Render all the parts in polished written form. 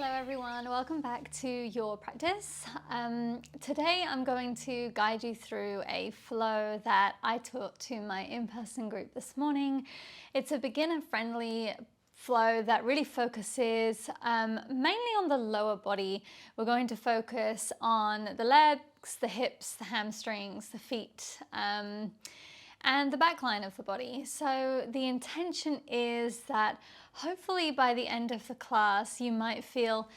Hello everyone, welcome back to your practice. Today I'm going to guide you through a flow that I taught to my in-person group this morning. It's a beginner-friendly flow that really focuses mainly on the lower body. We're going to focus on the legs, the hips, the hamstrings, the feet, and the back line of the body. So the intention is that hopefully by the end of the class you might feel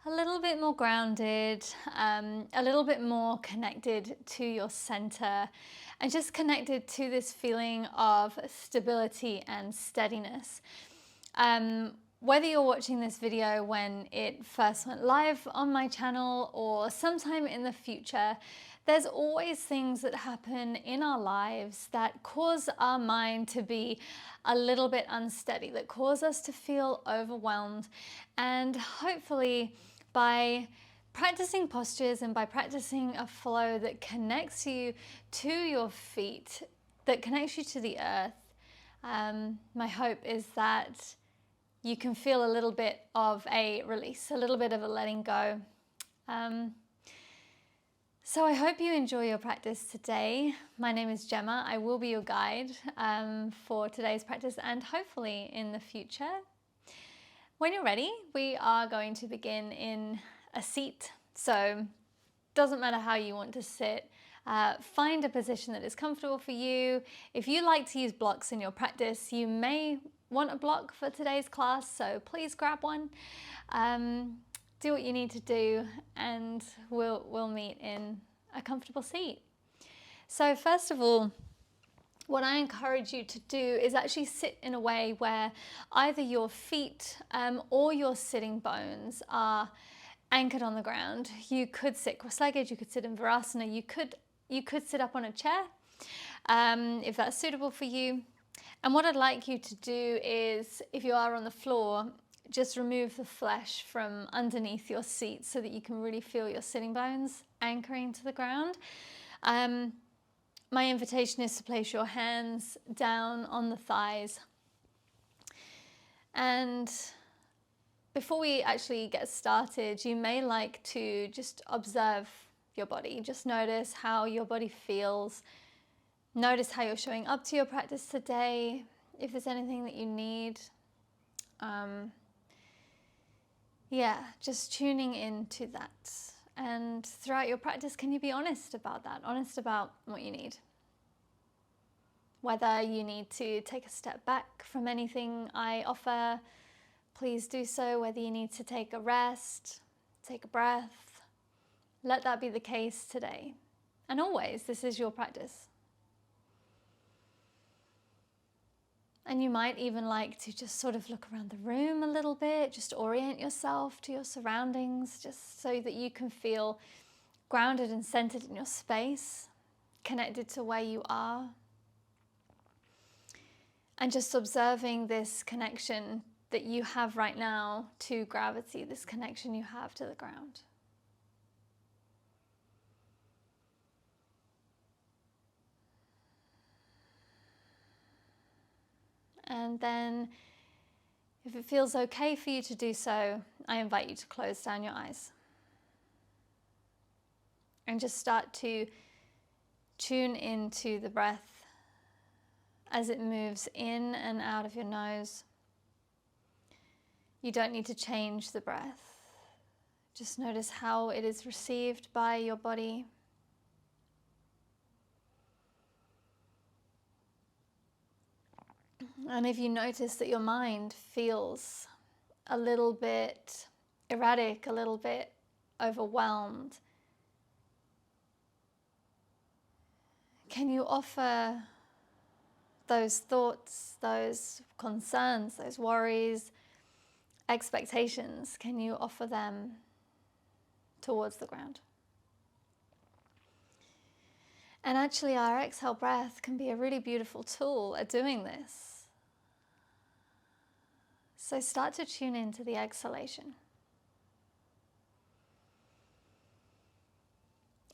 a little bit more grounded, a little bit more connected to your center, and just connected to this feeling of stability and steadiness. Whether you're watching this video when it first went live on my channel or sometime in the future, there's always things that happen in our lives that cause our mind to be a little bit unsteady, that cause us to feel overwhelmed. And hopefully by practicing postures and by practicing a flow that connects you to your feet, that connects you to the earth, my hope is that you can feel a little bit of a release, a little bit of a letting go. So I hope you enjoy your practice today. My name is Gemma. I will be your guide for today's practice and hopefully in the future. When you're ready, we are going to begin in a seat. So doesn't matter how you want to sit. Find a position that is comfortable for you. If you like to use blocks in your practice, you may want a block for today's class, so please grab one. Do what you need to do and we'll meet in a comfortable seat. So first of all, what I encourage you to do is actually sit in a way where either your feet or your sitting bones are anchored on the ground. You could sit cross-legged, you could sit in Virasana, you could sit up on a chair if that's suitable for you. And what I'd like you to do is, if you are on the floor, just remove the flesh from underneath your seat so that you can really feel your sitting bones anchoring to the ground. My invitation is to place your hands down on the thighs. And before we actually get started, you may like to just observe your body. Just notice how your body feels. Notice how you're showing up to your practice today. If there's anything that you need. Just tuning into that. And throughout your practice, can you be honest about that? Honest about what you need. Whether you need to take a step back from anything I offer, please do so. Whether you need to take a rest, take a breath, let that be the case today. And always, this is your practice. And you might even like to just sort of look around the room a little bit, just orient yourself to your surroundings, just so that you can feel grounded and centered in your space, connected to where you are. And just observing this connection that you have right now to gravity, this connection you have to the ground. And then, if it feels okay for you to do so, I invite you to close down your eyes. And just start to tune into the breath as it moves in and out of your nose. You don't need to change the breath. Just notice how it is received by your body. And if you notice that your mind feels a little bit erratic, a little bit overwhelmed, can you offer those thoughts, those concerns, those worries, expectations, can you offer them towards the ground? And actually our exhale breath can be a really beautiful tool at doing this. So start to tune into the exhalation.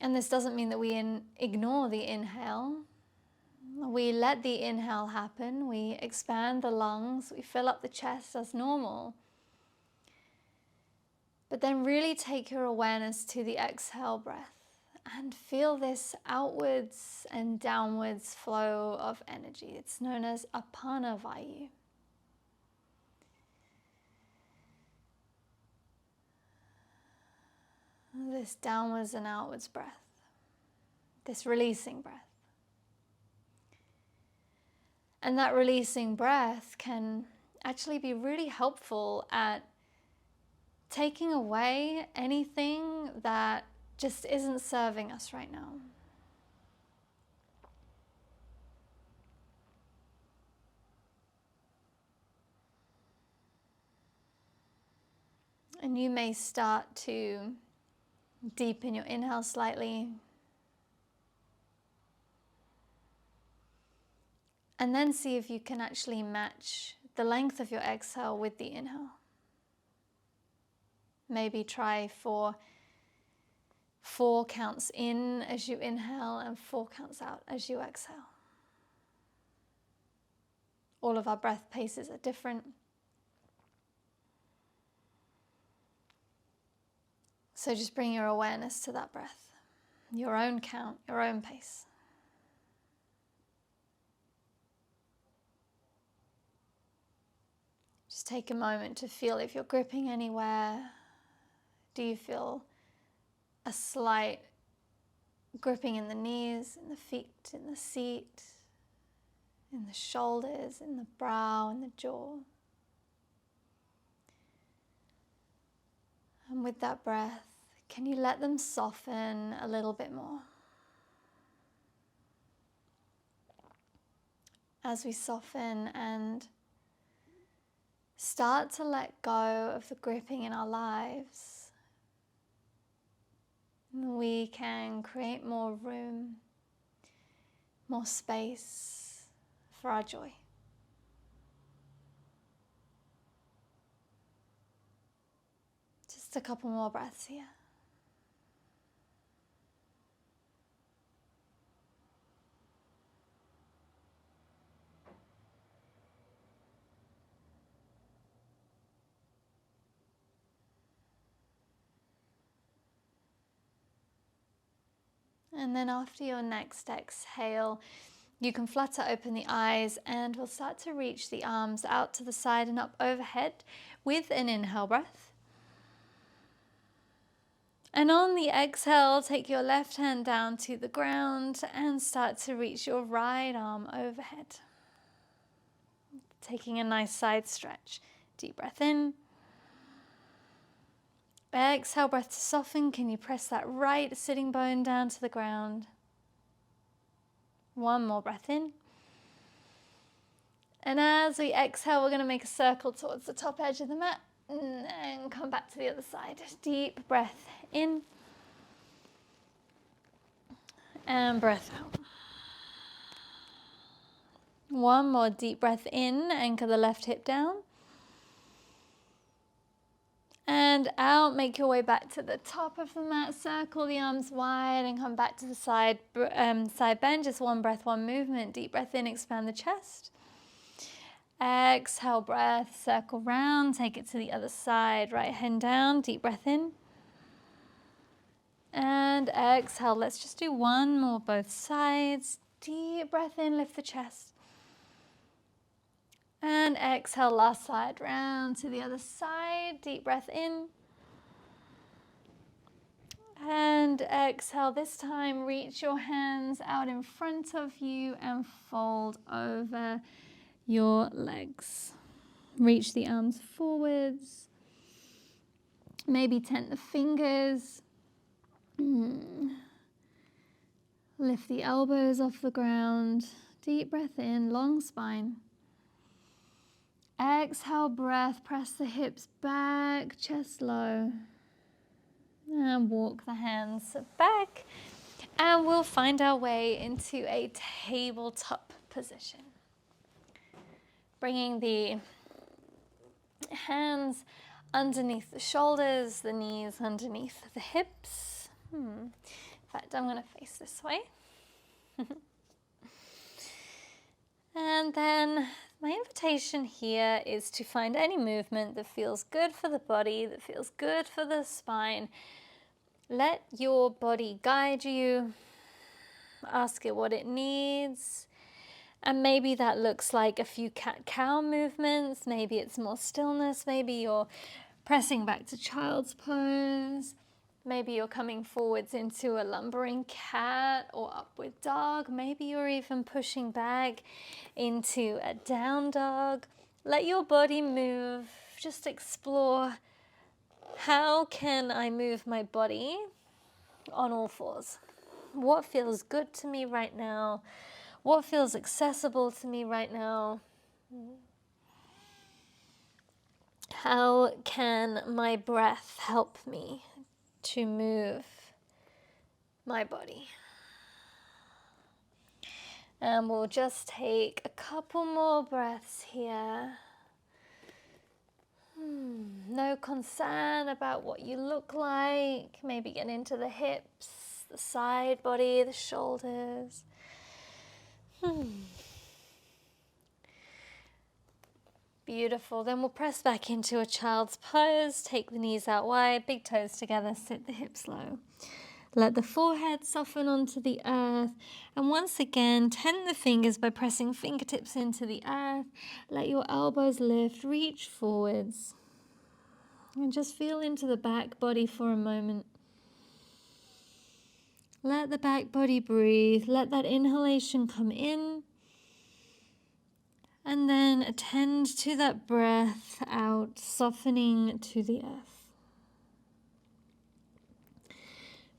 And this doesn't mean that we ignore the inhale. We let the inhale happen. We expand the lungs. We fill up the chest as normal. But then really take your awareness to the exhale breath and feel this outwards and downwards flow of energy. It's known as apana vayu. This downwards and outwards breath, this releasing breath. And that releasing breath can actually be really helpful at taking away anything that just isn't serving us right now. And you may start to deepen your inhale slightly. And then see if you can actually match the length of your exhale with the inhale. Maybe try for 4 counts in as you inhale and 4 counts out as you exhale. All of our breath paces are different. So just bring your awareness to that breath, your own count, your own pace. Just take a moment to feel if you're gripping anywhere. Do you feel a slight gripping in the knees, in the feet, in the seat, in the shoulders, in the brow, in the jaw? And with that breath, can you let them soften a little bit more? As we soften and start to let go of the gripping in our lives, we can create more room, more space for our joy. Just a couple more breaths here. And then after your next exhale, you can flutter open the eyes and we'll start to reach the arms out to the side and up overhead with an inhale breath. And on the exhale, take your left hand down to the ground and start to reach your right arm overhead. Taking a nice side stretch. Deep breath in. Exhale, breath to soften. Can you press that right sitting bone down to the ground? One more breath in. And as we exhale, we're going to make a circle towards the top edge of the mat and come back to the other side. Deep breath in and breath out. One more deep breath in, anchor the left hip down. And out, make your way back to the top of the mat, circle the arms wide and come back to the side bend. Just one breath, one movement. Deep breath in, expand the chest. Exhale, breath, circle round, take it to the other side. Right hand down, deep breath in. And exhale, let's just do one more, both sides. Deep breath in, lift the chest. And exhale, last side, round to the other side. Deep breath in. And exhale, this time reach your hands out in front of you and fold over your legs. Reach the arms forwards. Maybe tent the fingers. Lift the elbows off the ground. Deep breath in, long spine. Exhale, breath, press the hips back, chest low. And walk the hands back. And we'll find our way into a tabletop position. Bringing the hands underneath the shoulders, the knees underneath the hips. In fact, I'm going to face this way. And then my invitation invitation here is to find any movement that feels good for the body, that feels good for the spine. Let your body guide you. Ask it what it needs. And maybe that looks like a few cat-cow movements. Maybe it's more stillness. Maybe you're pressing back to child's pose. Maybe you're coming forwards into a lumbering cat or upward dog. Maybe you're even pushing back into a down dog. Let your body move. Just explore, how can I move my body on all fours? What feels good to me right now? What feels accessible to me right now? How can my breath help me to move my body? And we'll just take a couple more breaths here. No concern about what you look like. Maybe get into the hips, the side body, the shoulders. Beautiful. Then we'll press back into a child's pose. Take the knees out wide, big toes together, sit the hips low. Let the forehead soften onto the earth. And once again, tent the fingers by pressing fingertips into the earth. Let your elbows lift, reach forwards. And just feel into the back body for a moment. Let the back body breathe. Let that inhalation come in. And then attend to that breath out, softening to the earth.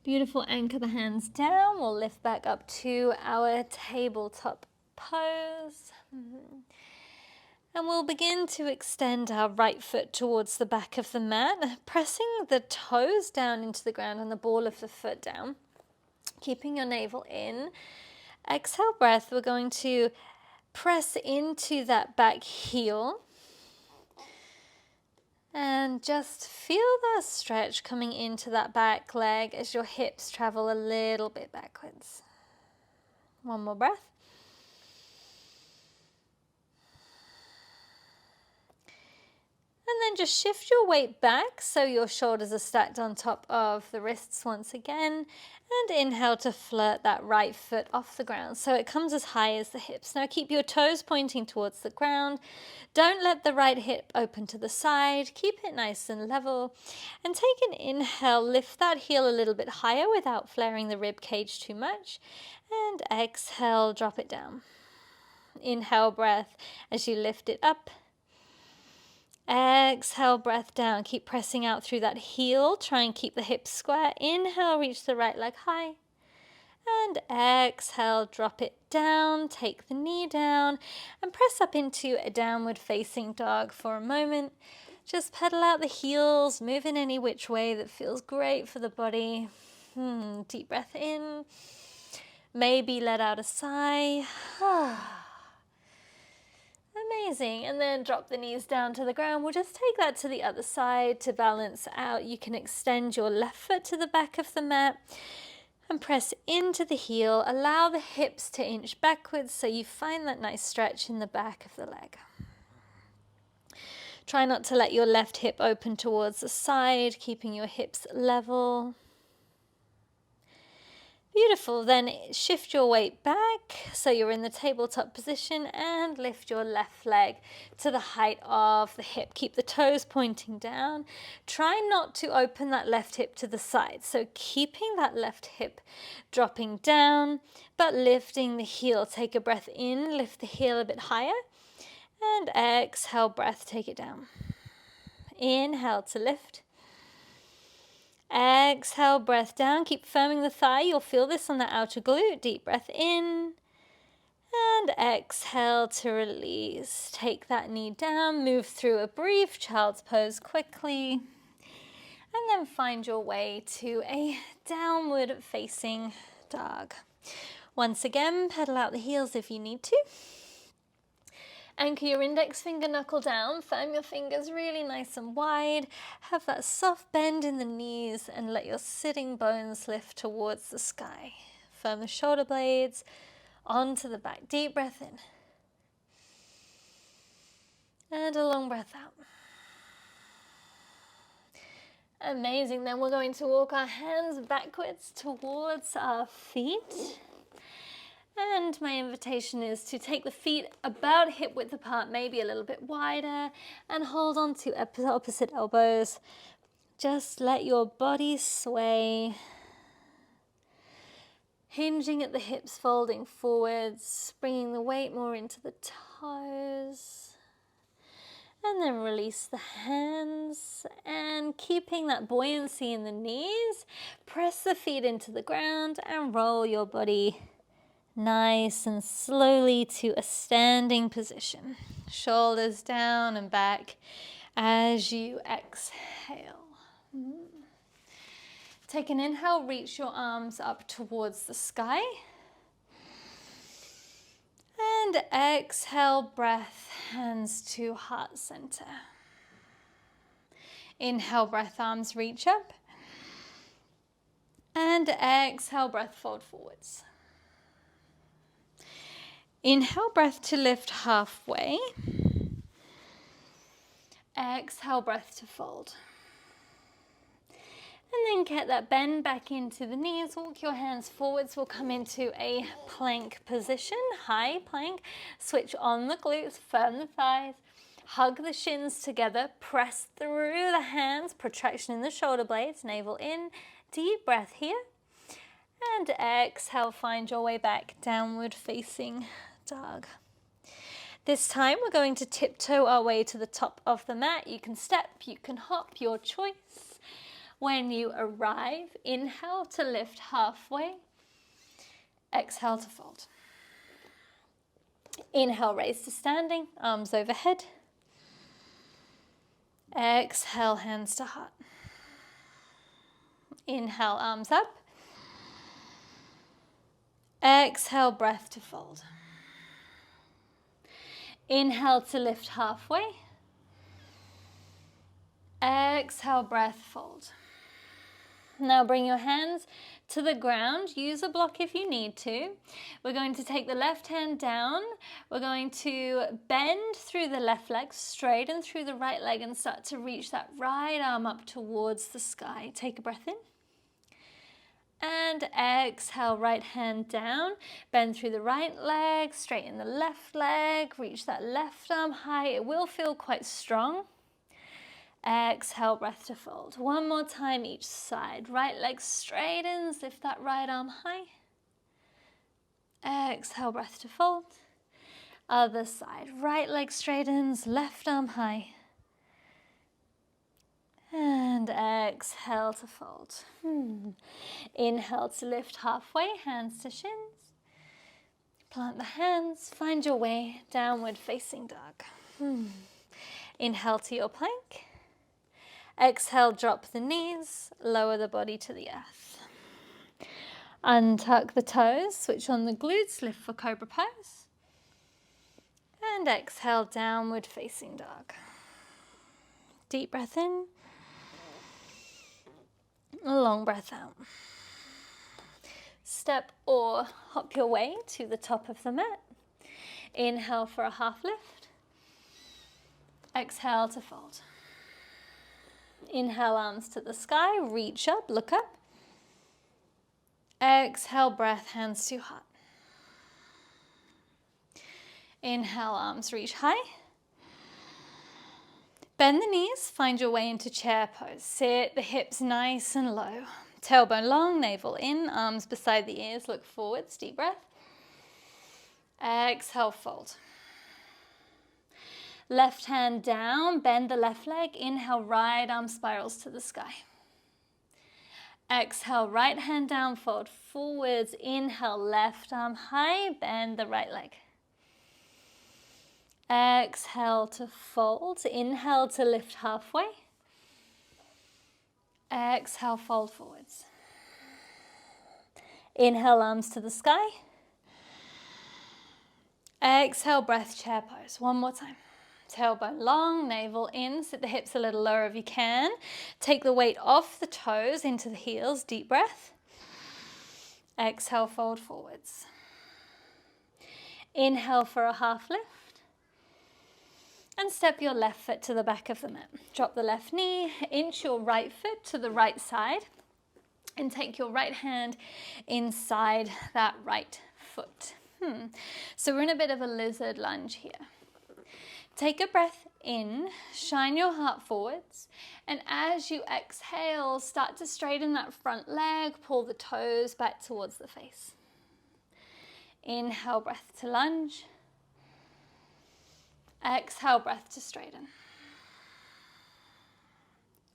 Beautiful. Anchor the hands down. We'll lift back up to our tabletop pose. And we'll begin to extend our right foot towards the back of the mat, pressing the toes down into the ground and the ball of the foot down, keeping your navel in. Exhale breath. We're going to press into that back heel and just feel the stretch coming into that back leg as your hips travel a little bit backwards. One more breath. And then just shift your weight back so your shoulders are stacked on top of the wrists once again. And inhale to flirt that right foot off the ground so it comes as high as the hips. Now keep your toes pointing towards the ground. Don't let the right hip open to the side. Keep it nice and level. And take an inhale, lift that heel a little bit higher without flaring the rib cage too much. And exhale, drop it down. Inhale breath as you lift it up. Exhale, breath down. Keep pressing out through that heel. Try and keep the hips square. Inhale, reach the right leg high. And exhale, drop it down. Take the knee down and press up into a downward facing dog for a moment. Just pedal out the heels. Move in any which way that feels great for the body. Deep breath in. Maybe let out a sigh. Amazing. And then drop the knees down to the ground. We'll just take that to the other side to balance out. You can extend your left foot to the back of the mat and press into the heel. Allow the hips to inch backwards so you find that nice stretch in the back of the leg. Try not to let your left hip open towards the side, keeping your hips level. Beautiful. Then shift your weight back so you're in the tabletop position and lift your left leg to the height of the hip. Keep the toes pointing down. Try not to open that left hip to the side. So keeping that left hip dropping down, but lifting the heel. Take a breath in, lift the heel a bit higher, and exhale, breath, take it down. Inhale to lift. Exhale, breath down. Keep firming the thigh. You'll feel this on the outer glute. Deep breath in. And exhale to release. Take that knee down. Move through a brief child's pose quickly. And then find your way to a downward facing dog. Once again, pedal out the heels if you need to. Anchor your index finger knuckle down, firm your fingers really nice and wide, have that soft bend in the knees and let your sitting bones lift towards the sky. Firm the shoulder blades onto the back, deep breath in. And a long breath out. Amazing. Then we're going to walk our hands backwards towards our feet. And my invitation is to take the feet about hip width apart, maybe a little bit wider, and hold on to opposite elbows. Just let your body sway, hinging at the hips, folding forwards, bringing the weight more into the toes. And then release the hands, and keeping that buoyancy in the knees, press the feet into the ground and roll your body nice and slowly to a standing position. Shoulders down and back as you exhale. Take an inhale, reach your arms up towards the sky. And exhale, breath, hands to heart center. Inhale, breath, arms reach up. And exhale, breath, fold forwards. Inhale, breath to lift halfway. Exhale, breath to fold. And then get that bend back into the knees. Walk your hands forwards. We'll come into a plank position, high plank. Switch on the glutes, firm the thighs. Hug the shins together. Press through the hands. Protraction in the shoulder blades. Navel in. Deep breath here. And exhale, find your way back. Downward facing dog. This time we're going to tiptoe our way to the top of the mat. You can step, you can hop, your choice. When you arrive, inhale to lift halfway, exhale to fold. Inhale, raise to standing, arms overhead. Exhale, hands to heart. Inhale, arms up. Exhale, breath to fold. Inhale to lift halfway. Exhale, breath, fold. Now bring your hands to the ground. Use a block if you need to. We're going to take the left hand down. We're going to bend through the left leg, straighten through the right leg, and start to reach that right arm up towards the sky. Take a breath in. And exhale, right hand down. Bend through the right leg, straighten the left leg, reach that left arm high. It will feel quite strong. Exhale, breath to fold. One more time each side. Right leg straightens, lift that right arm high. Exhale, breath to fold. Other side. Right leg straightens, left arm high. And exhale to fold. Inhale to lift halfway, hands to shins. Plant the hands, find your way, downward facing dog. Inhale to your plank. Exhale, drop the knees, lower the body to the earth. Untuck the toes, switch on the glutes, lift for cobra pose. And exhale, downward facing dog. Deep breath in. A long breath out. Step or hop your way to the top of the mat. Inhale for a half lift. Exhale to fold. Inhale, arms to the sky, reach up, look up. Exhale, breath, hands to heart. Inhale, arms reach high. Bend the knees, find your way into chair pose. Sit the hips nice and low. Tailbone long, navel in, arms beside the ears, look forwards, deep breath. Exhale, fold. Left hand down, bend the left leg. Inhale, right arm spirals to the sky. Exhale, right hand down, fold forwards. Inhale, left arm high, bend the right leg. Exhale to fold. Inhale to lift halfway. Exhale, fold forwards. Inhale, arms to the sky. Exhale, breath, chair pose. One more time. Tailbone long, navel in, sit the hips a little lower if you can. Take the weight off the toes into the heels, deep breath. Exhale, fold forwards. Inhale for a half lift. and step your left foot to the back of the mat. Drop the left knee, inch your right foot to the right side, and take your right hand inside that right foot. So we're in a bit of a lizard lunge here. Take a breath in, shine your heart forwards, and as you exhale, start to straighten that front leg, pull the toes back towards the face. Inhale, breath to lunge. Exhale, breath to straighten.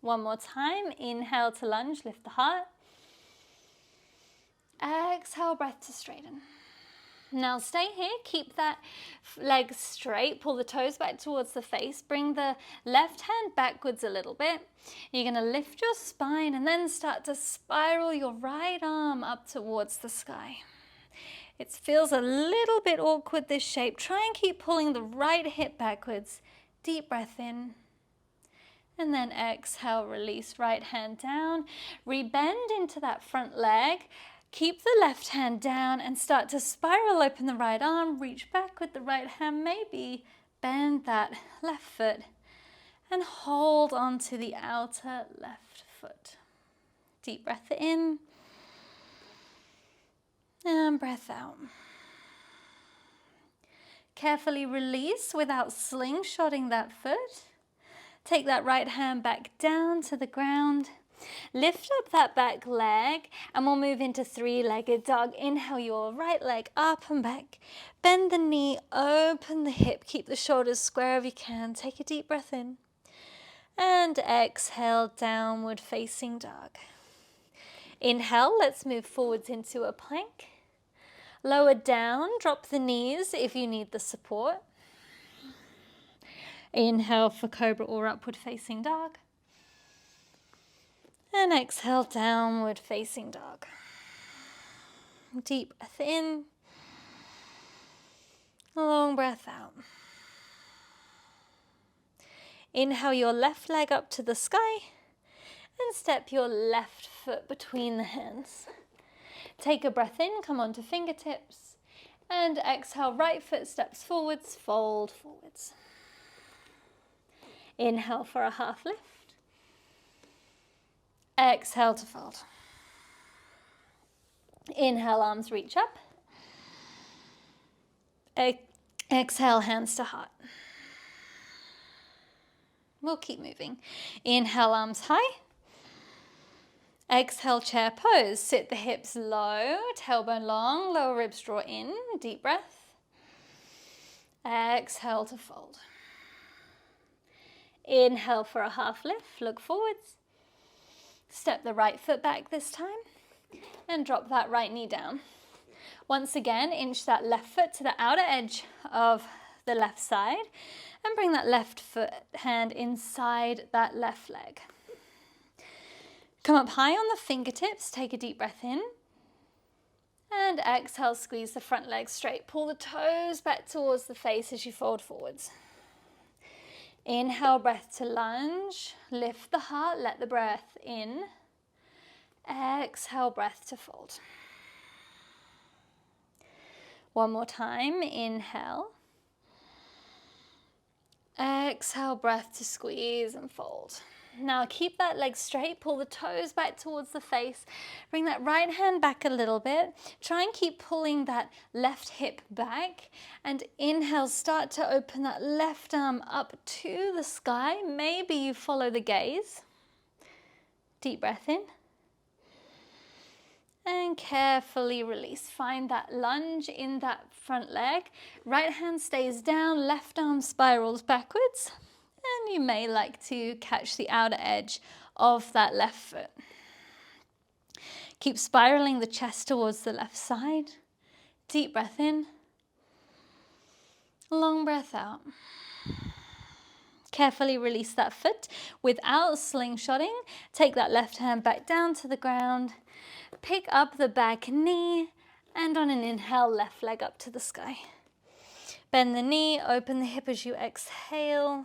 One more time, inhale to lunge, lift the heart. Exhale, breath to straighten. Now stay here, keep that leg straight, pull the toes back towards the face, bring the left hand backwards a little bit. You're going to lift your spine and then start to spiral your right arm up towards the sky. It feels a little bit awkward, this shape. Try and keep pulling the right hip backwards. Deep breath in. And then exhale, release, right hand down. Rebend into that front leg. Keep the left hand down and start to spiral open the right arm. Reach back with the right hand, maybe bend that left foot and hold on to the outer left foot. Deep breath in and breath out. Carefully release without slingshotting that foot. Take that right hand back down to the ground. Lift up that back leg and we'll move into three-legged dog. Inhale your right leg up and back. Bend the knee, open the hip. Keep the shoulders square if you can. Take a deep breath in. And exhale, downward facing dog. Inhale, let's move forwards into a plank. Lower down, drop the knees if you need the support. Inhale for cobra or upward facing dog. And exhale, downward facing dog. Deep breath in. Long breath out. Inhale your left leg up to the sky and step your left foot between the hands. Take a breath in, come onto fingertips, and exhale, right foot steps forwards, fold forwards. Inhale for a half lift. Exhale to fold. Inhale, arms reach up. Exhale, hands to heart. We'll keep moving. Inhale, arms high. Exhale, chair pose. Sit the hips low, tailbone long, lower ribs draw in. Deep breath. Exhale to fold. Inhale for a half lift. Look forwards. Step the right foot back this time and drop that right knee down. Once again, inch that left foot to the outer edge of the left side and bring that left foot hand inside that left leg. Come up high on the fingertips, take a deep breath in and exhale, squeeze the front leg straight. Pull the toes back towards the face as you fold forwards. Inhale, breath to lunge. Lift the heart, let the breath in. Exhale, breath to fold. One more time, inhale. Exhale, breath to squeeze and fold. Now keep that leg straight, pull the toes back towards the face, bring that right hand back a little bit, try and keep pulling that left hip back, and inhale, start to open that left arm up to the sky. Maybe you follow the gaze. Deep breath in. And carefully release. Find that lunge in that front leg. Right hand stays down, left arm spirals backwards. And you may like to catch the outer edge of that left foot. Keep spiraling the chest towards the left side. Deep breath in. Long breath out. Carefully release that foot without slingshotting. Take that left hand back down to the ground. Pick up the back knee and on an inhale, left leg up to the sky. Bend the knee, open the hip as you exhale.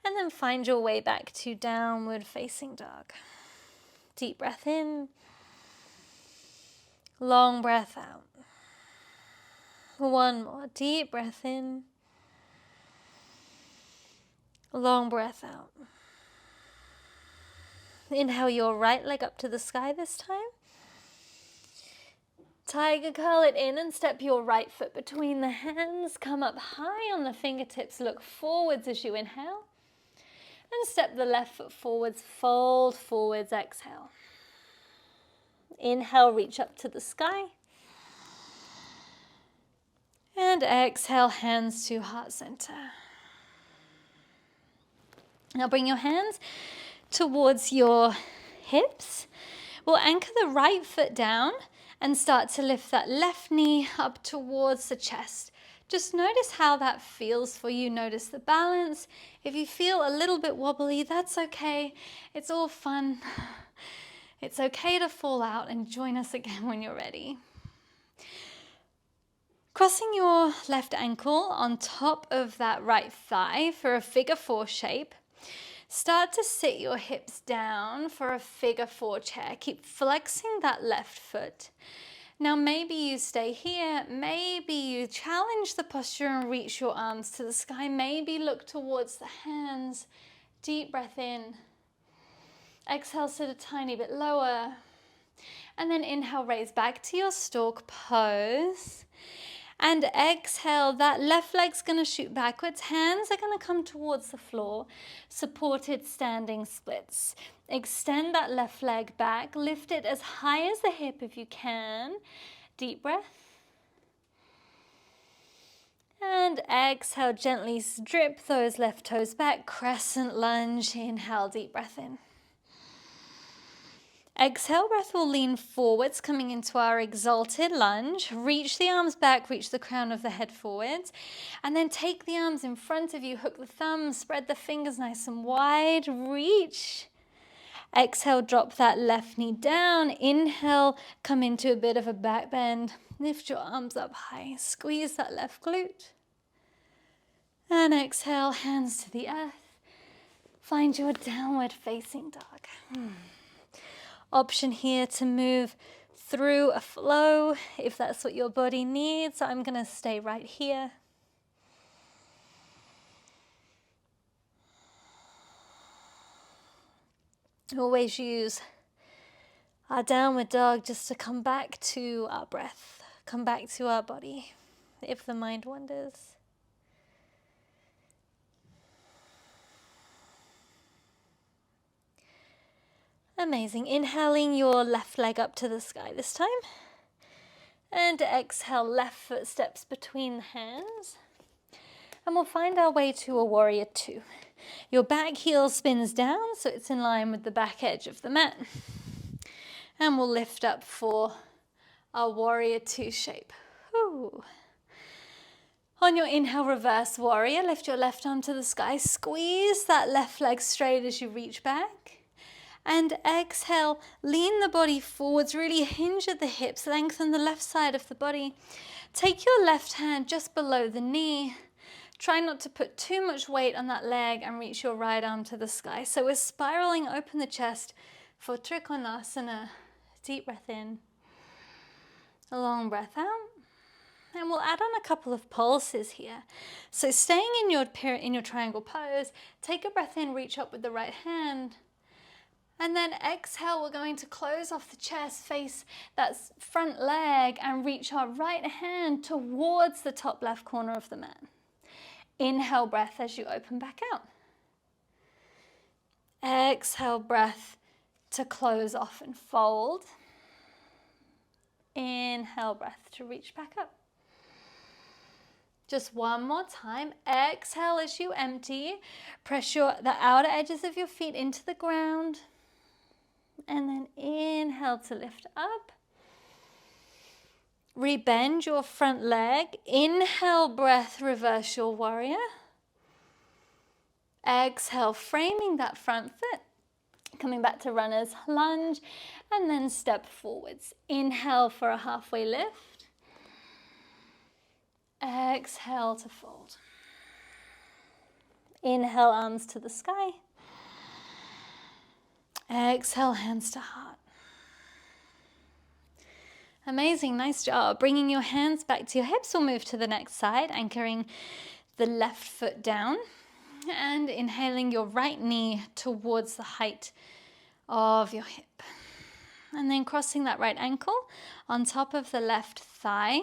And then find your way back to downward facing dog. Deep breath in. Long breath out. One more deep breath in. Long breath out. Inhale your right leg up to the sky this time. Tiger curl it in and step your right foot between the hands. Come up high on the fingertips. Look forwards as you inhale. And step the left foot forwards. Fold forwards. Exhale. Inhale, reach up to the sky. And exhale, hands to heart center. Now bring your hands towards your hips. We'll anchor the right foot down and start to lift that left knee up towards the chest. Just notice how that feels for you. Notice the balance. If you feel a little bit wobbly, that's okay. It's all fun. It's okay to fall out, and join us again when you're ready. Crossing your left ankle on top of that right thigh for a figure 4 shape. Start to sit your hips down for a figure 4 chair. Keep flexing that left foot. Now maybe you stay here, maybe you challenge the posture and reach your arms to the sky. Maybe look towards the hands. Deep breath in. Exhale, sit a tiny bit lower. And then inhale, raise back to your stork pose. And exhale, that left leg's going to shoot backwards. Hands are going to come towards the floor. Supported standing splits. Extend that left leg back. Lift it as high as the hip if you can. Deep breath. And exhale, gently strip those left toes back. Crescent lunge. Inhale, deep breath in. Exhale, breath will lean forwards, coming into our exalted lunge. Reach the arms back, reach the crown of the head forwards. And then take the arms in front of you, hook the thumbs, spread the fingers nice and wide. Reach. Exhale, drop that left knee down. Inhale, come into a bit of a back bend. Lift your arms up high. Squeeze that left glute. And exhale, hands to the earth. Find your downward facing dog. Option here to move through a flow if that's what your body needs. I'm going to stay right here. Always use our downward dog just to come back to our breath, come back to our body if the mind wanders. Amazing. Inhaling your left leg up to the sky this time. And exhale, left foot steps between the hands. And we'll find our way to a warrior 2. Your back heel spins down so it's in line with the back edge of the mat. And we'll lift up for our warrior 2 shape. Whew. On your inhale, reverse warrior. Lift your left arm to the sky. Squeeze that left leg straight as you reach back. And exhale, lean the body forwards, really hinge at the hips, lengthen the left side of the body. Take your left hand just below the knee. Try not to put too much weight on that leg and reach your right arm to the sky. So we're spiraling open the chest for Trikonasana. Deep breath in, a long breath out. And we'll add on a couple of pulses here. So staying in your triangle pose, take a breath in, reach up with the right hand. And then exhale, we're going to close off the chest, face that front leg and reach our right hand towards the top left corner of the mat. Inhale, breath as you open back out. Exhale, breath to close off and fold. Inhale, breath to reach back up. Just one more time. Exhale as you empty. Press the outer edges of your feet into the ground. And then inhale to lift up. Rebend your front leg. Inhale, breath, reverse your warrior. Exhale, framing that front foot. Coming back to runner's lunge. And then step forwards. Inhale for a halfway lift. Exhale to fold. Inhale, arms to the sky. Exhale, hands to heart. Amazing, nice job. Bringing your hands back to your hips, we'll move to the next side, anchoring the left foot down. And inhaling your right knee towards the height of your hip. And then crossing that right ankle on top of the left thigh.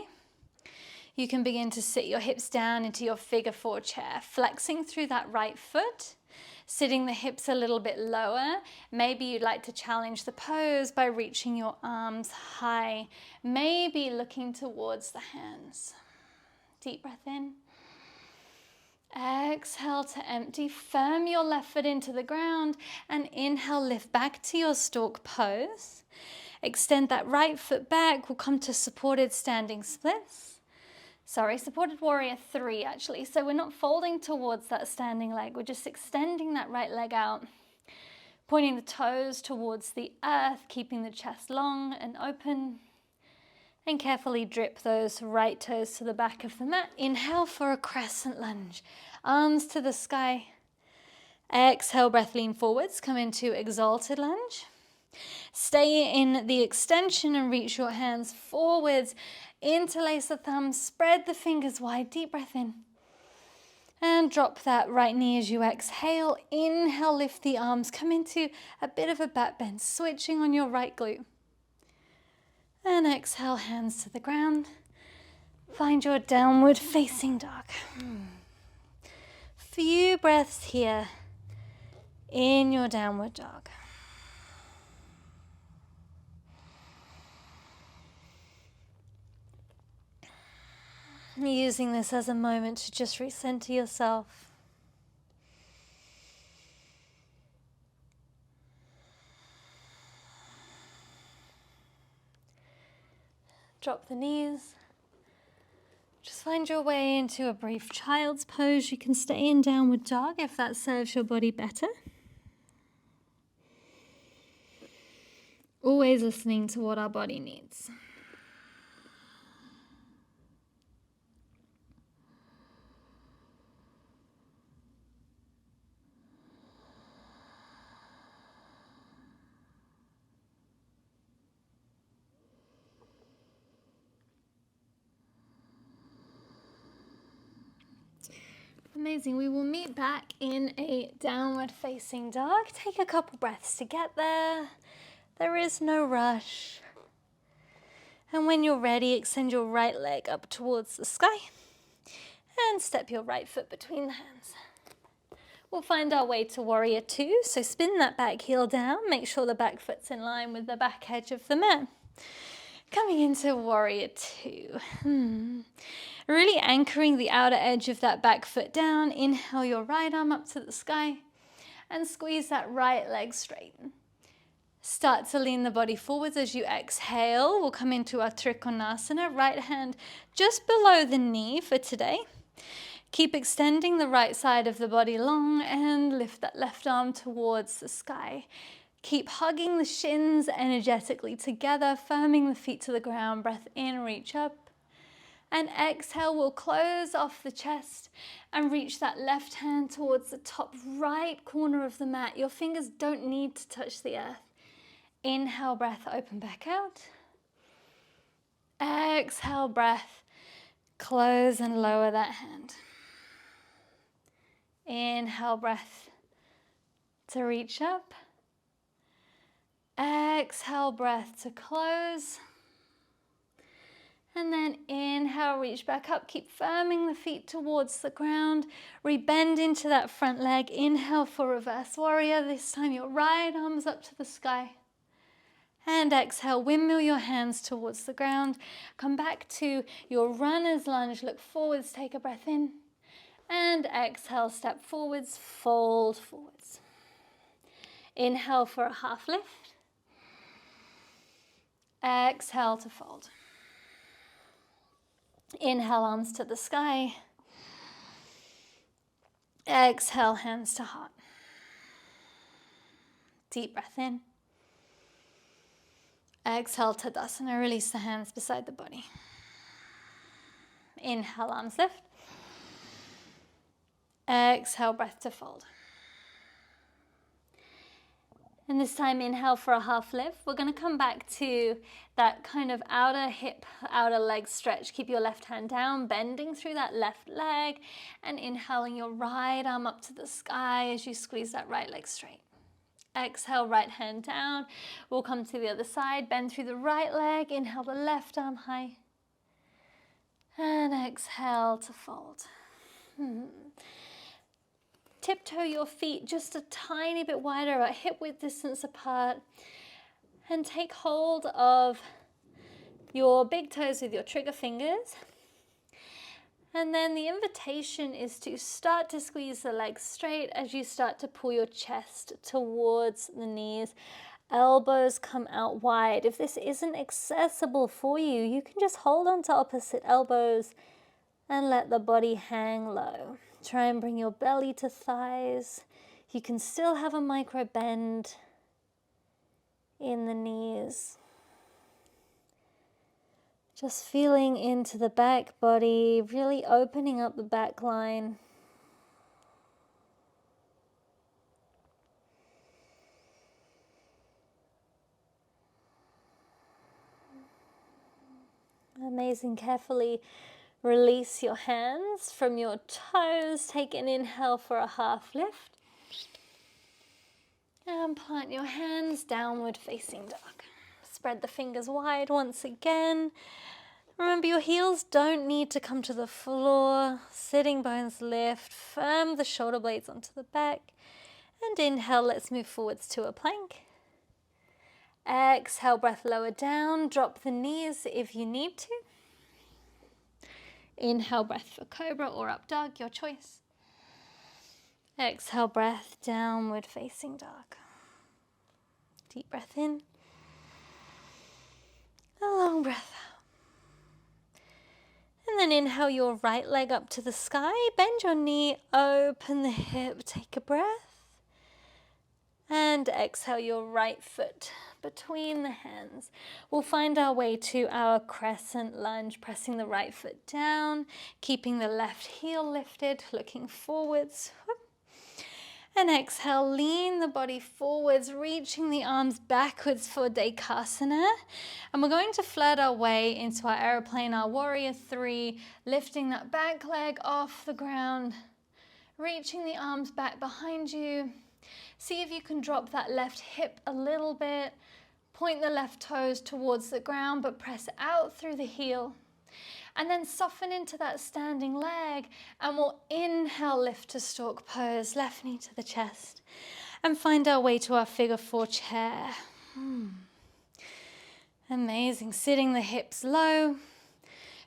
You can begin to sit your hips down into your figure 4 chair, flexing through that right foot, sitting the hips a little bit lower. Maybe you'd like to challenge the pose by reaching your arms high, maybe looking towards the hands. Deep breath in. Exhale to empty. Firm your left foot into the ground and inhale, lift back to your stork pose. Extend that right foot back. We'll come to supported standing splits. Supported warrior 3 actually. So we're not folding towards that standing leg. We're just extending that right leg out, pointing the toes towards the earth, keeping the chest long and open. And carefully drip those right toes to the back of the mat. Inhale for a crescent lunge. Arms to the sky. Exhale, breath lean forwards. Come into exalted lunge. Stay in the extension and reach your hands forwards. Interlace the thumbs, spread the fingers wide, deep breath in. And drop that right knee as you exhale. Inhale, lift the arms, come into a bit of a back bend, switching on your right glute. And exhale, hands to the ground. Find your downward facing dog. Few breaths here in your downward dog. Using this as a moment to just recenter yourself. Drop the knees. Just find your way into a brief child's pose. You can stay in downward dog if that serves your body better. Always listening to what our body needs. Amazing. We will meet back in a downward facing dog. Take a couple breaths to get there. There is no rush. And when you're ready, extend your right leg up towards the sky and step your right foot between the hands. We'll find our way to warrior 2. So spin that back heel down. Make sure the back foot's in line with the back edge of the mat. Coming into warrior 2. Really anchoring the outer edge of that back foot down. Inhale your right arm up to the sky and squeeze that right leg straight. Start to lean the body forwards as you exhale. We'll come into our Trikonasana. Right hand just below the knee for today. Keep extending the right side of the body long and lift that left arm towards the sky. Keep hugging the shins energetically together, firming the feet to the ground. Breath in, reach up. And exhale, we'll close off the chest and reach that left hand towards the top right corner of the mat. Your fingers don't need to touch the earth. Inhale, breath, open back out. Exhale, breath, close and lower that hand. Inhale, breath to reach up. Exhale, breath to close. And then inhale, reach back up. Keep firming the feet towards the ground. Rebend into that front leg. Inhale for reverse warrior. This time your right arm's up to the sky. And exhale, windmill your hands towards the ground. Come back to your runner's lunge. Look forwards, take a breath in. And exhale, step forwards, fold forwards. Inhale for a half lift. Exhale to fold. Inhale, arms to the sky. Exhale, hands to heart. Deep breath in. Exhale, Tadasana. Release the hands beside the body. Inhale, arms lift. Exhale, breath to fold. And this time, inhale for a half lift. We're going to come back to that kind of outer hip, outer leg stretch. Keep your left hand down, bending through that left leg, and inhaling your right arm up to the sky as you squeeze that right leg straight. Exhale, right hand down. We'll come to the other side, bend through the right leg, inhale the left arm high, and exhale to fold. Tiptoe your feet just a tiny bit wider, about hip width distance apart, and take hold of your big toes with your trigger fingers. And then the invitation is to start to squeeze the legs straight as you start to pull your chest towards the knees. Elbows come out wide. If this isn't accessible for you, you can just hold on to opposite elbows and let the body hang low. Try and bring your belly to thighs. You can still have a micro bend in the knees. Just feeling into the back body, really opening up the back line. Amazing. Carefully release your hands from your toes. Take an inhale for a half lift. And plant your hands downward facing dog. Spread the fingers wide once again. Remember, your heels don't need to come to the floor. Sitting bones lift. Firm the shoulder blades onto the back. And inhale, let's move forwards to a plank. Exhale, breath lower down. Drop the knees if you need to. Inhale, breath for cobra or up dog, your choice. Exhale, breath, downward facing dog. Deep breath in. A long breath out. And then inhale your right leg up to the sky. Bend your knee, open the hip, take a breath. And exhale your right foot between the hands. We'll find our way to our crescent lunge, pressing the right foot down, keeping the left heel lifted, looking forwards. And exhale, lean the body forwards, reaching the arms backwards for Dekasana. And we're going to flirt our way into our aeroplane, our warrior three, lifting that back leg off the ground, reaching the arms back behind you. See if you can drop that left hip a little bit. Point the left toes towards the ground, but press out through the heel. And then soften into that standing leg, and we'll inhale, lift to stork pose, left knee to the chest, and find our way to our figure four chair. Amazing. Sitting the hips low,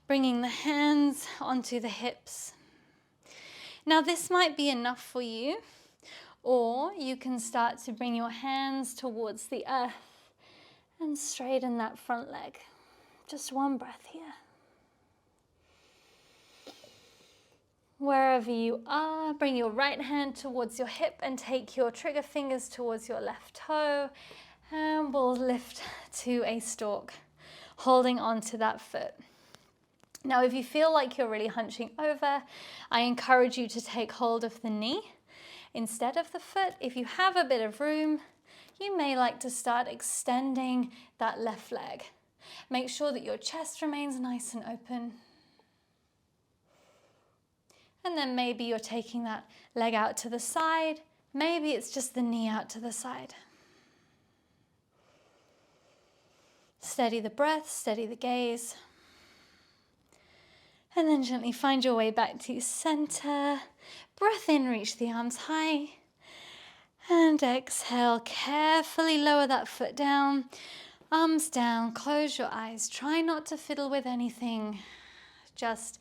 bringing the hands onto the hips. Now this might be enough for you, or you can start to bring your hands towards the earth and straighten that front leg. Just one breath here. Wherever you are, bring your right hand towards your hip and take your trigger fingers towards your left toe, and we'll lift to a stork, holding on to that foot. Now, if you feel like you're really hunching over, I encourage you to take hold of the knee instead of the foot. If you have a bit of room, you may like to start extending that left leg. Make sure that your chest remains nice and open. And then maybe you're taking that leg out to the side. Maybe it's just the knee out to the side. Steady the breath, steady the gaze. And then gently find your way back to center. Breath in, reach the arms high. And exhale, carefully lower that foot down. Arms down, close your eyes. Try not to fiddle with anything. Just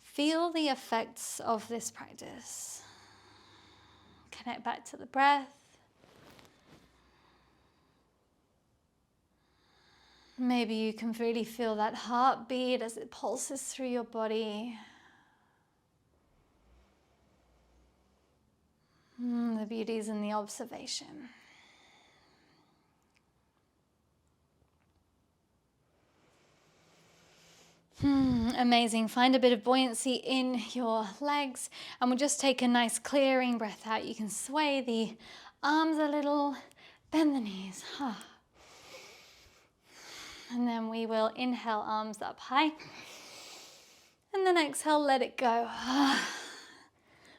feel the effects of this practice. Connect back to the breath. Maybe you can really feel that heartbeat as it pulses through your body. The beauty is in the observation. Amazing. Find a bit of buoyancy in your legs, and we'll just take a nice clearing breath out. You can sway the arms a little, Bend the knees. And then we will inhale, arms up high. And then exhale, let it go.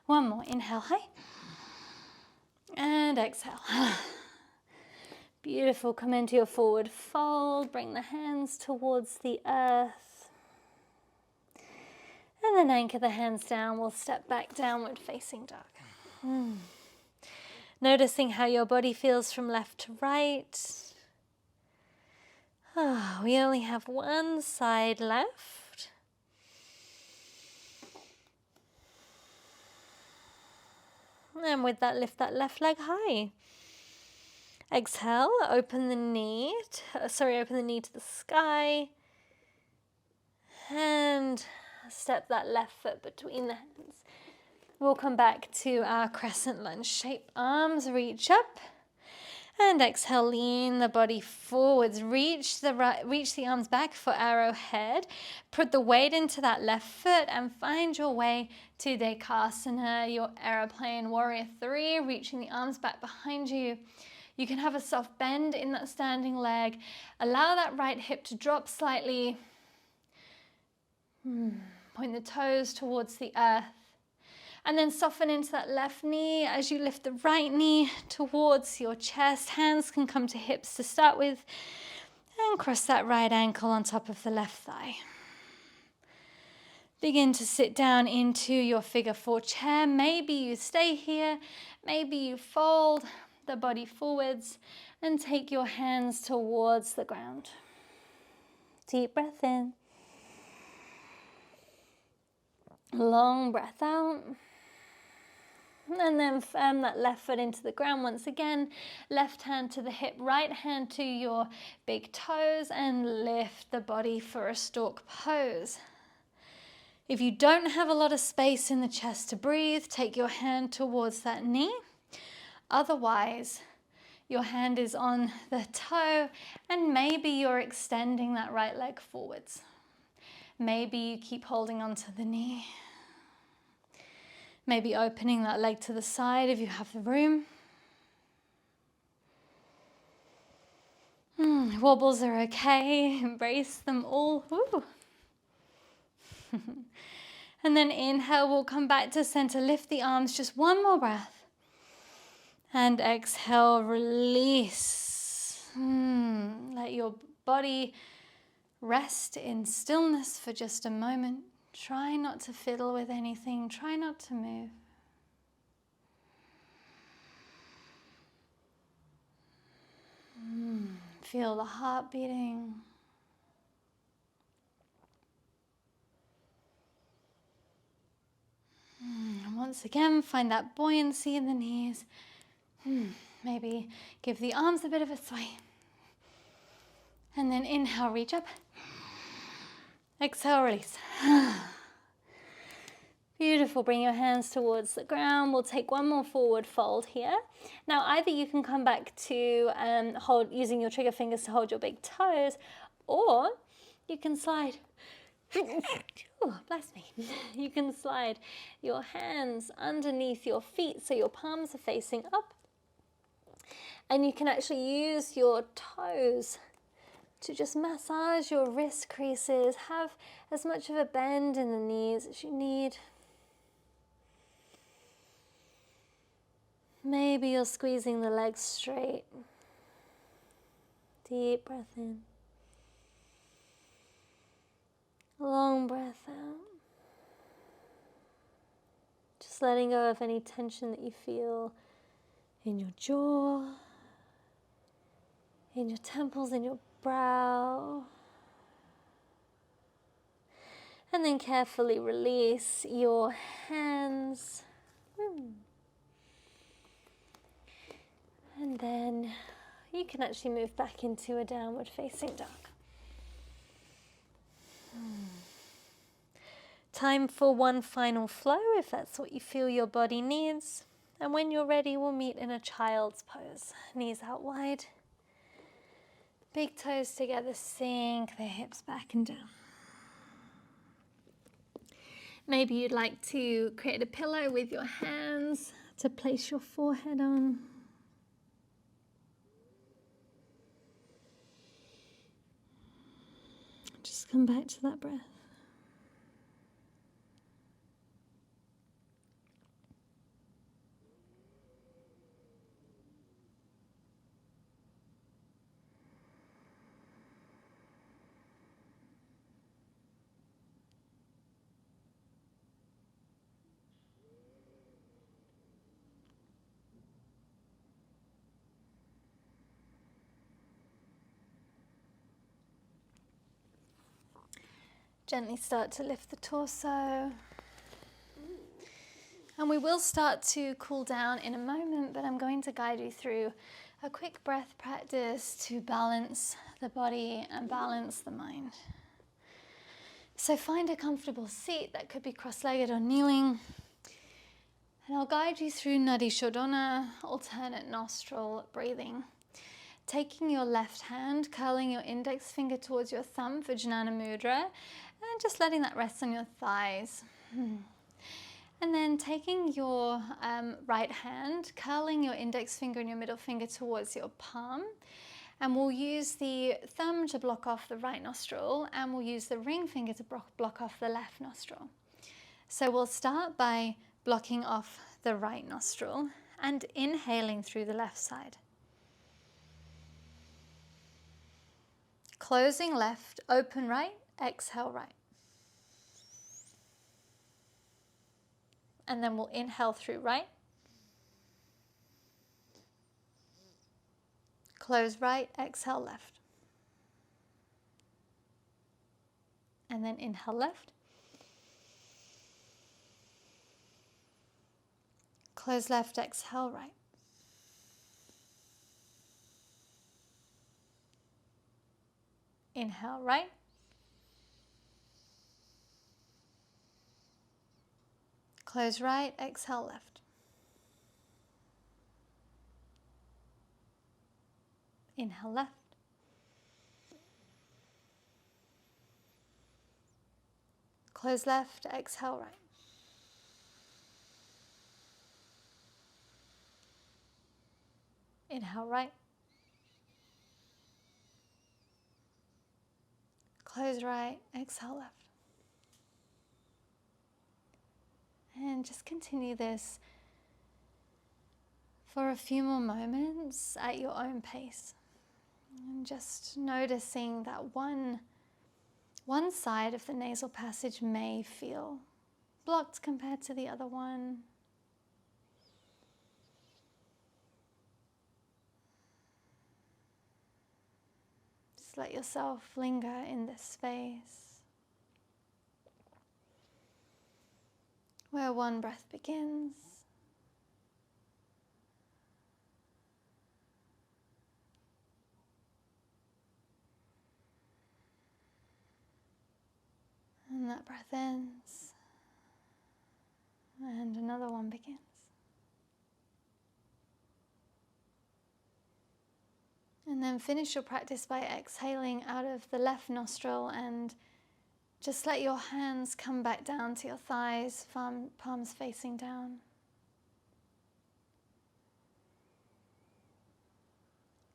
One more, inhale high. And exhale. Beautiful, come into your forward fold. Bring the hands towards the earth. And then anchor the hands down. We'll step back, downward facing dog. Noticing how your body feels from left to right. We only have one side left. And with that, lift that left leg high. Exhale, open the knee to the sky. And step that left foot between the hands. We'll come back to our crescent lunge shape. Arms reach up. And exhale, lean the body forwards. Reach the arms back for arrowhead. Put the weight into that left foot and find your way to Dekasana, your aeroplane warrior 3, reaching the arms back behind you. You can have a soft bend in that standing leg. Allow that right hip to drop slightly. Point the toes towards the earth. And then soften into that left knee as you lift the right knee towards your chest. Hands can come to hips to start with. And cross that right ankle on top of the left thigh. Begin to sit down into your figure 4 chair. Maybe you stay here. Maybe you fold the body forwards and take your hands towards the ground. Deep breath in. Long breath out. And then firm that left foot into the ground once again. Left hand to the hip, right hand to your big toes, and lift the body for a stork pose. If you don't have a lot of space in the chest to breathe, take your hand towards that knee. Otherwise, your hand is on the toe, and maybe you're extending that right leg forwards. Maybe you keep holding onto the knee. Maybe opening that leg to the side if you have the room. Wobbles are okay. Embrace them all. And then inhale, we'll come back to center. Lift the arms, just one more breath. And exhale, release. Let your body rest in stillness for just a moment. Try not to fiddle with anything. Try not to move. Feel the heart beating. Once again, find that buoyancy in the knees. Maybe give the arms a bit of a sway. And then inhale, reach up. Exhale, release. Beautiful. Bring your hands towards the ground. We'll take one more forward fold here. Now, either you can come back to hold using your trigger fingers to hold your big toes, or you can slide. Oh, bless me. You can slide your hands underneath your feet so your palms are facing up. And you can actually use your toes to just massage your wrist creases. Have as much of a bend in the knees as you need. Maybe you're squeezing the legs straight. Deep breath in. Long breath out. Just letting go of any tension that you feel in your jaw, in your temples, in your brow. And then carefully release your hands. And then you can actually move back into a downward facing dog. Time for one final flow if that's what you feel your body needs. And when you're ready, we'll meet in a child's pose. Knees out wide. Big toes together, sink the hips back and down. Maybe you'd like to create a pillow with your hands to place your forehead on. come back to that breath. Gently start to lift the torso. And we will start to cool down in a moment, but I'm going to guide you through a quick breath practice to balance the body and balance the mind. So find a comfortable seat, that could be cross-legged or kneeling. And I'll guide you through Nadi Shodhana, alternate nostril breathing. Taking your left hand, curling your index finger towards your thumb for Jnana Mudra, and just letting that rest on your thighs. And then taking your right hand, curling your index finger and your middle finger towards your palm, and we'll use the thumb to block off the right nostril, and we'll use the ring finger to block off the left nostril. So we'll start by blocking off the right nostril and inhaling through the left side. Closing left, open right, exhale right. And then we'll inhale through right. Close right, exhale left. And then inhale left. Close left, exhale right. Inhale right. Close right, exhale left. Inhale left. Close left, exhale right. Inhale right. Close right, exhale left. And just continue this for a few more moments at your own pace. And just noticing that one side of the nasal passage may feel blocked compared to the other one. Just let yourself linger in this space, where one breath begins and that breath ends and another one begins. And then finish your practice by exhaling out of the left nostril, and just let your hands come back down to your thighs, palms facing down.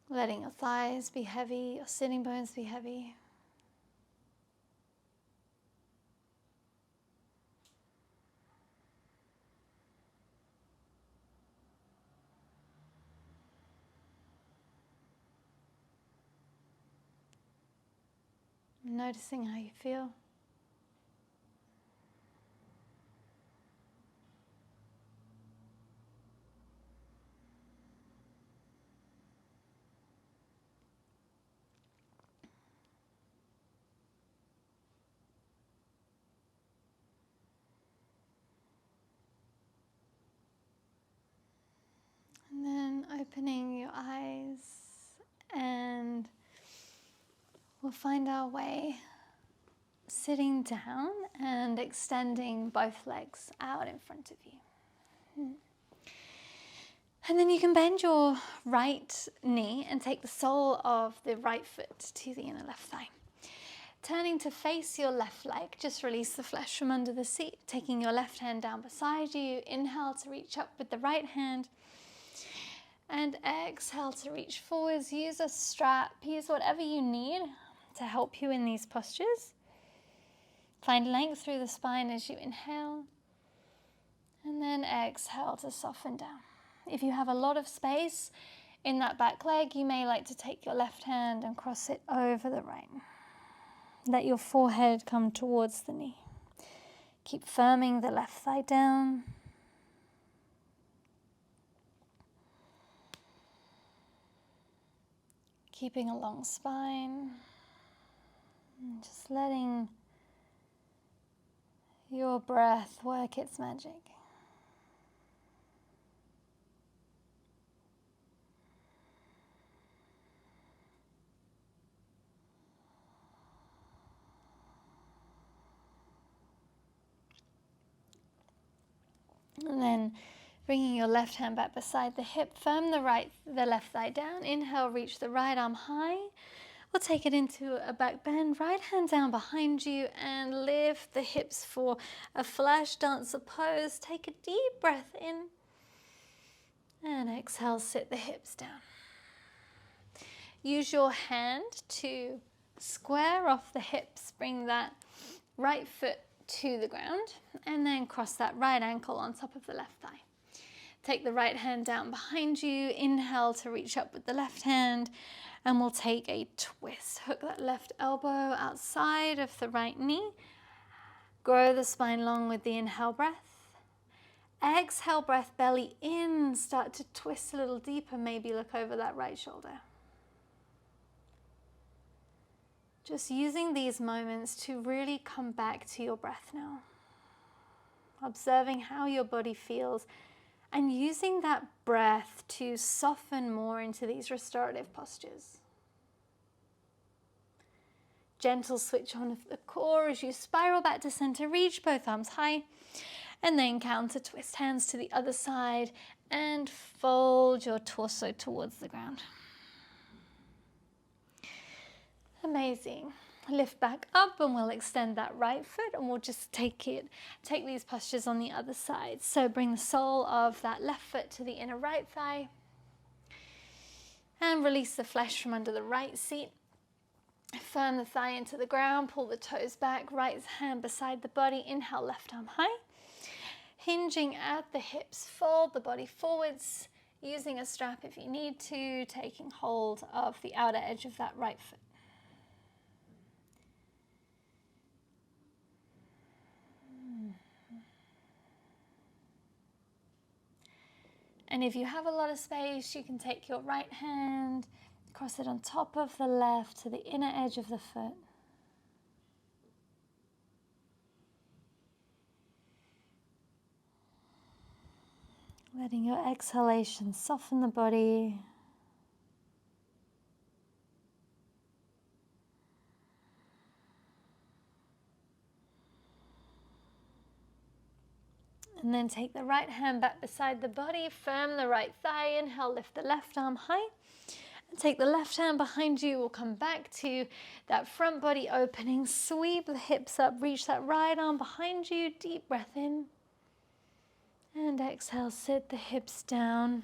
Letting your thighs be heavy, your sitting bones be heavy. Noticing how you feel. And then opening your eyes, and we'll find our way sitting down and extending both legs out in front of you. And then you can bend your right knee and take the sole of the right foot to the inner left thigh. Turning to face your left leg, just release the flesh from under the seat, taking your left hand down beside you. Inhale to reach up with the right hand. And exhale to reach forwards. Use a strap, use whatever you need to help you in these postures. Find length through the spine as you inhale, and then exhale to soften down. If you have a lot of space in that back leg, you may like to take your left hand and cross it over the right. Let your forehead come towards the knee. Keep firming the left thigh down. Keeping a long spine. And just letting your breath work its magic. And then bringing your left hand back beside the hip, firm the left thigh down. Inhale, reach the right arm high. We'll take it into a back bend, right hand down behind you, and lift the hips for a flash dancer pose. Take a deep breath in, and exhale, sit the hips down. Use your hand to square off the hips, bring that right foot to the ground, and then cross that right ankle on top of the left thigh. Take the right hand down behind you, inhale to reach up with the left hand, and we'll take a twist. Hook that left elbow outside of the right knee. Grow the spine long with the inhale breath. Exhale, breath belly in. Start to twist a little deeper. Maybe look over that right shoulder. Just using these moments to really come back to your breath now. Observing how your body feels and using that breath to soften more into these restorative postures. Gentle switch on of the core as you spiral back to center, reach both arms high, and then counter twist hands to the other side and fold your torso towards the ground. Amazing. Lift back up and we'll extend that right foot and we'll just take these postures on the other side. So bring the sole of that left foot to the inner right thigh and release the flesh from under the right seat. Firm the thigh into the ground, pull the toes back, right hand beside the body, inhale, left arm high. Hinging at the hips, fold the body forwards, using a strap if you need to, taking hold of the outer edge of that right foot. And if you have a lot of space, you can take your right hand, cross it on top of the left to the inner edge of the foot. Letting your exhalation soften the body. And then take the right hand back beside the body, firm the right thigh, inhale, lift the left arm high. And take the left hand behind you, we'll come back to that front body opening, sweep the hips up, reach that right arm behind you, deep breath in. And exhale, sit the hips down.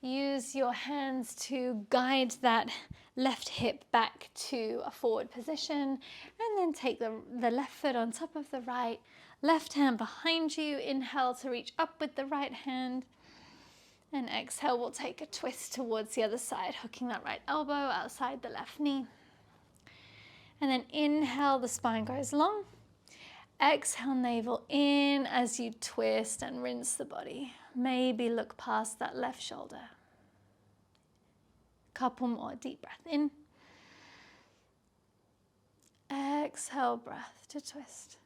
Use your hands to guide that left hip back to a forward position. And then take the left foot on top of the right. Left hand behind you, inhale to reach up with the right hand. And exhale, we'll take a twist towards the other side, hooking that right elbow outside the left knee. And then inhale, the spine goes long. Exhale, navel in as you twist and rinse the body. Maybe look past that left shoulder. Couple more deep breath in. Exhale, breath to twist.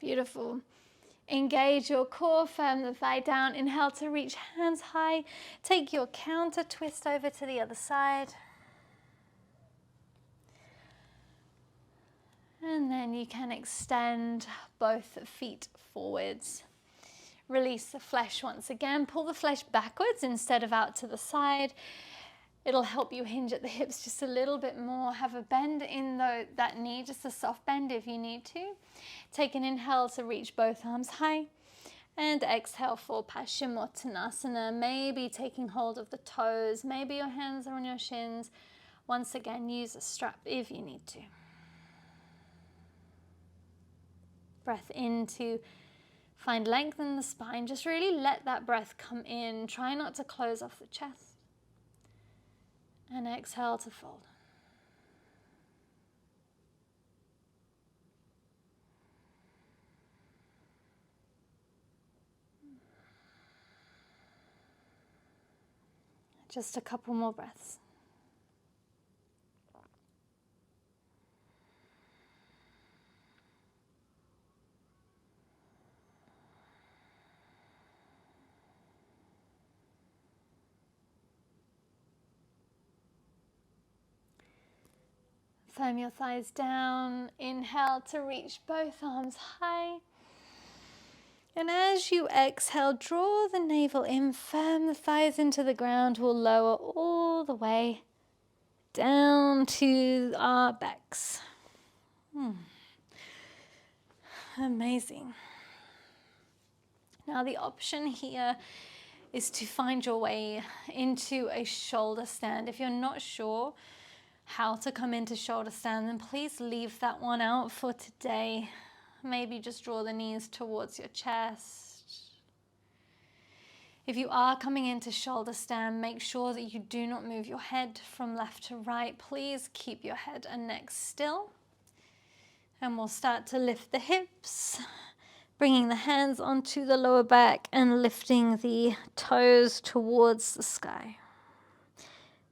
Beautiful. Engage your core, firm the thigh down. Inhale to reach hands high. Take your counter twist over to the other side. And then you can extend both feet forwards. Release the flesh once again. Pull the flesh backwards instead of out to the side. It'll help you hinge at the hips just a little bit more. Have a bend in that knee, just a soft bend if you need to. Take an inhale to reach both arms high. And exhale for Paschimottanasana, maybe taking hold of the toes, maybe your hands are on your shins. Once again, use a strap if you need to. Breath in to find length in the spine. Just really let that breath come in. Try not to close off the chest. And exhale to fold. Just a couple more breaths. Firm your thighs down. Inhale to reach both arms high. And as you exhale, draw the navel in, firm the thighs into the ground. We'll lower all the way down to our backs. Amazing. Now the option here is to find your way into a shoulder stand. If you're not sure how to come into shoulder stand, then please leave that one out for today. Maybe just draw the knees towards your chest. If you are coming into shoulder stand, make sure that you do not move your head from left to right. Please keep your head and neck still. And we'll start to lift the hips, bringing the hands onto the lower back and lifting the toes towards the sky.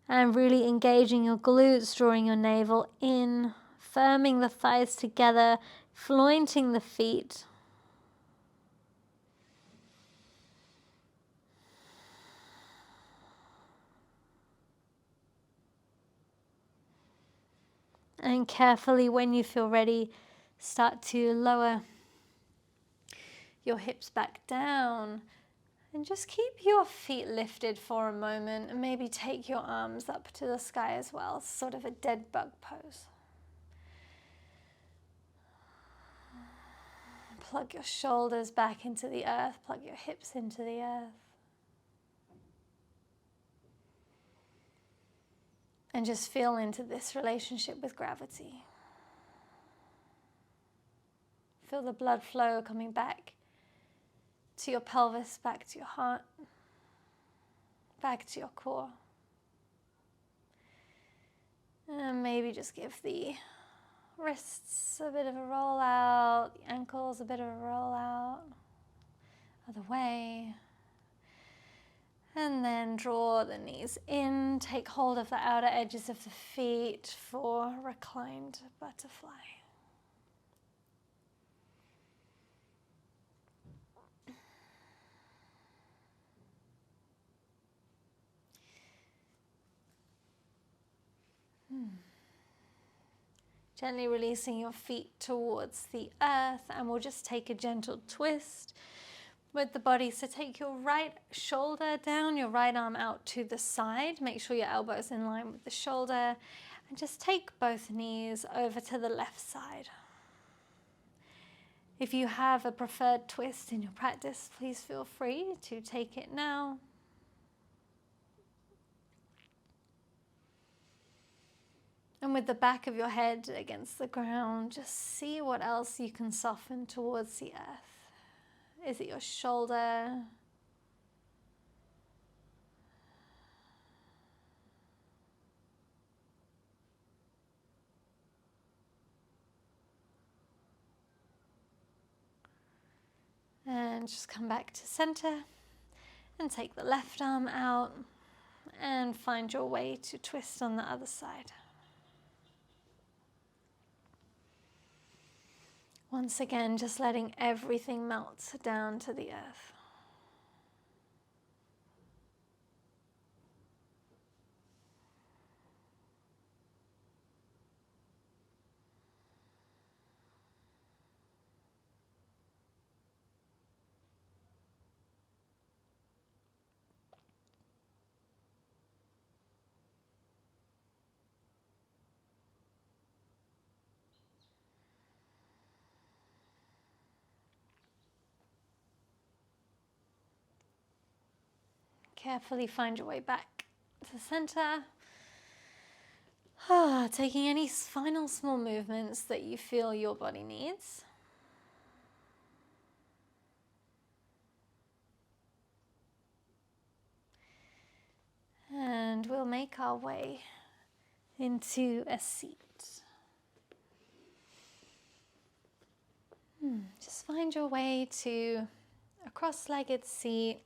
And really engaging your glutes, drawing your navel in, firming the thighs together, flointing the feet. And carefully, when you feel ready, start to lower your hips back down. And just keep your feet lifted for a moment and maybe take your arms up to the sky as well, sort of a dead bug pose. Plug your shoulders back into the earth, plug your hips into the earth. And just feel into this relationship with gravity. Feel the blood flow coming back to your pelvis, back to your heart, back to your core. And maybe just give the wrists a bit of a roll out, the ankles a bit of a roll out, other way. And then draw the knees in, take hold of the outer edges of the feet for reclined butterfly. Gently releasing your feet towards the earth, and we'll just take a gentle twist with the body. So take your right shoulder down, your right arm out to the side. Make sure your elbow's in line with the shoulder, and just take both knees over to the left side. If you have a preferred twist in your practice, please feel free to take it now. And with the back of your head against the ground, just see what else you can soften towards the earth. Is it your shoulder? And just come back to center and take the left arm out and find your way to twist on the other side. Once again, just letting everything melt down to the earth. carefully find your way back to center. Taking any final small movements that you feel your body needs. And we'll make our way into a seat. Just find your way to a cross-legged seat.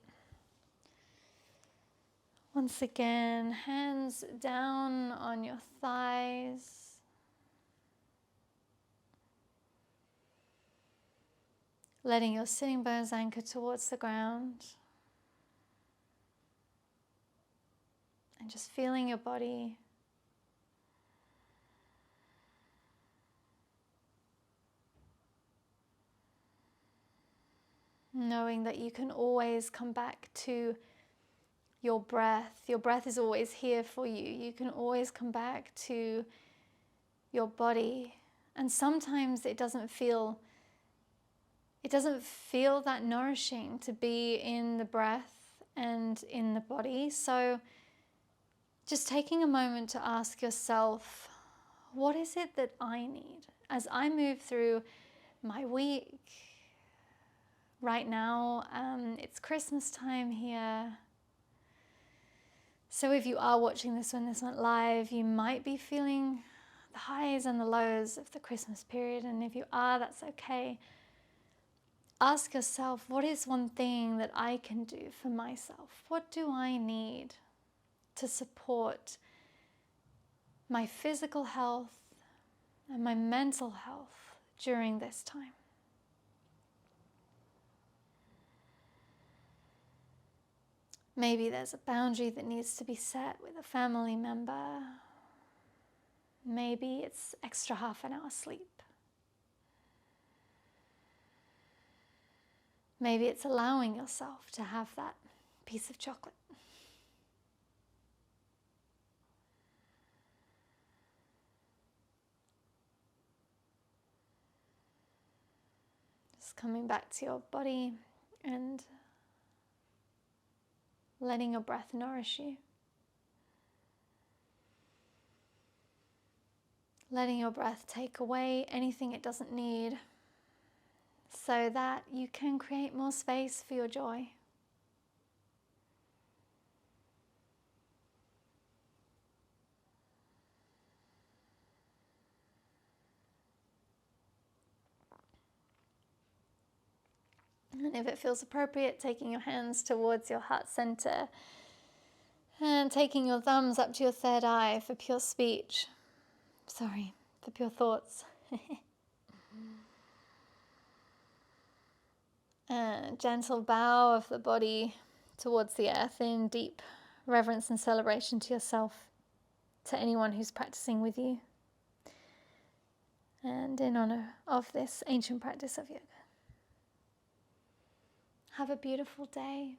Once again, hands down on your thighs. Letting your sitting bones anchor towards the ground. And just feeling your body. Knowing that you can always come back to your breath. Your breath is always here for you. You can always come back to your body. And sometimes it doesn't feel that nourishing to be in the breath and in the body. So just taking a moment to ask yourself, what is it that I need as I move through my week? Right now, it's Christmas time here. So if you are watching this when this went live, you might be feeling the highs and the lows of the Christmas period. And if you are, that's okay. Ask yourself, what is one thing that I can do for myself? What do I need to support my physical health and my mental health during this time? Maybe there's a boundary that needs to be set with a family member. Maybe it's extra half an hour sleep. Maybe it's allowing yourself to have that piece of chocolate. Just coming back to your body and letting your breath nourish you. Letting your breath take away anything it doesn't need so that you can create more space for your joy. And if it feels appropriate, taking your hands towards your heart center and taking your thumbs up to your third eye for pure speech. For pure thoughts. A gentle bow of the body towards the earth in deep reverence and celebration to yourself, to anyone who's practicing with you, and in honor of this ancient practice of yoga. Have a beautiful day.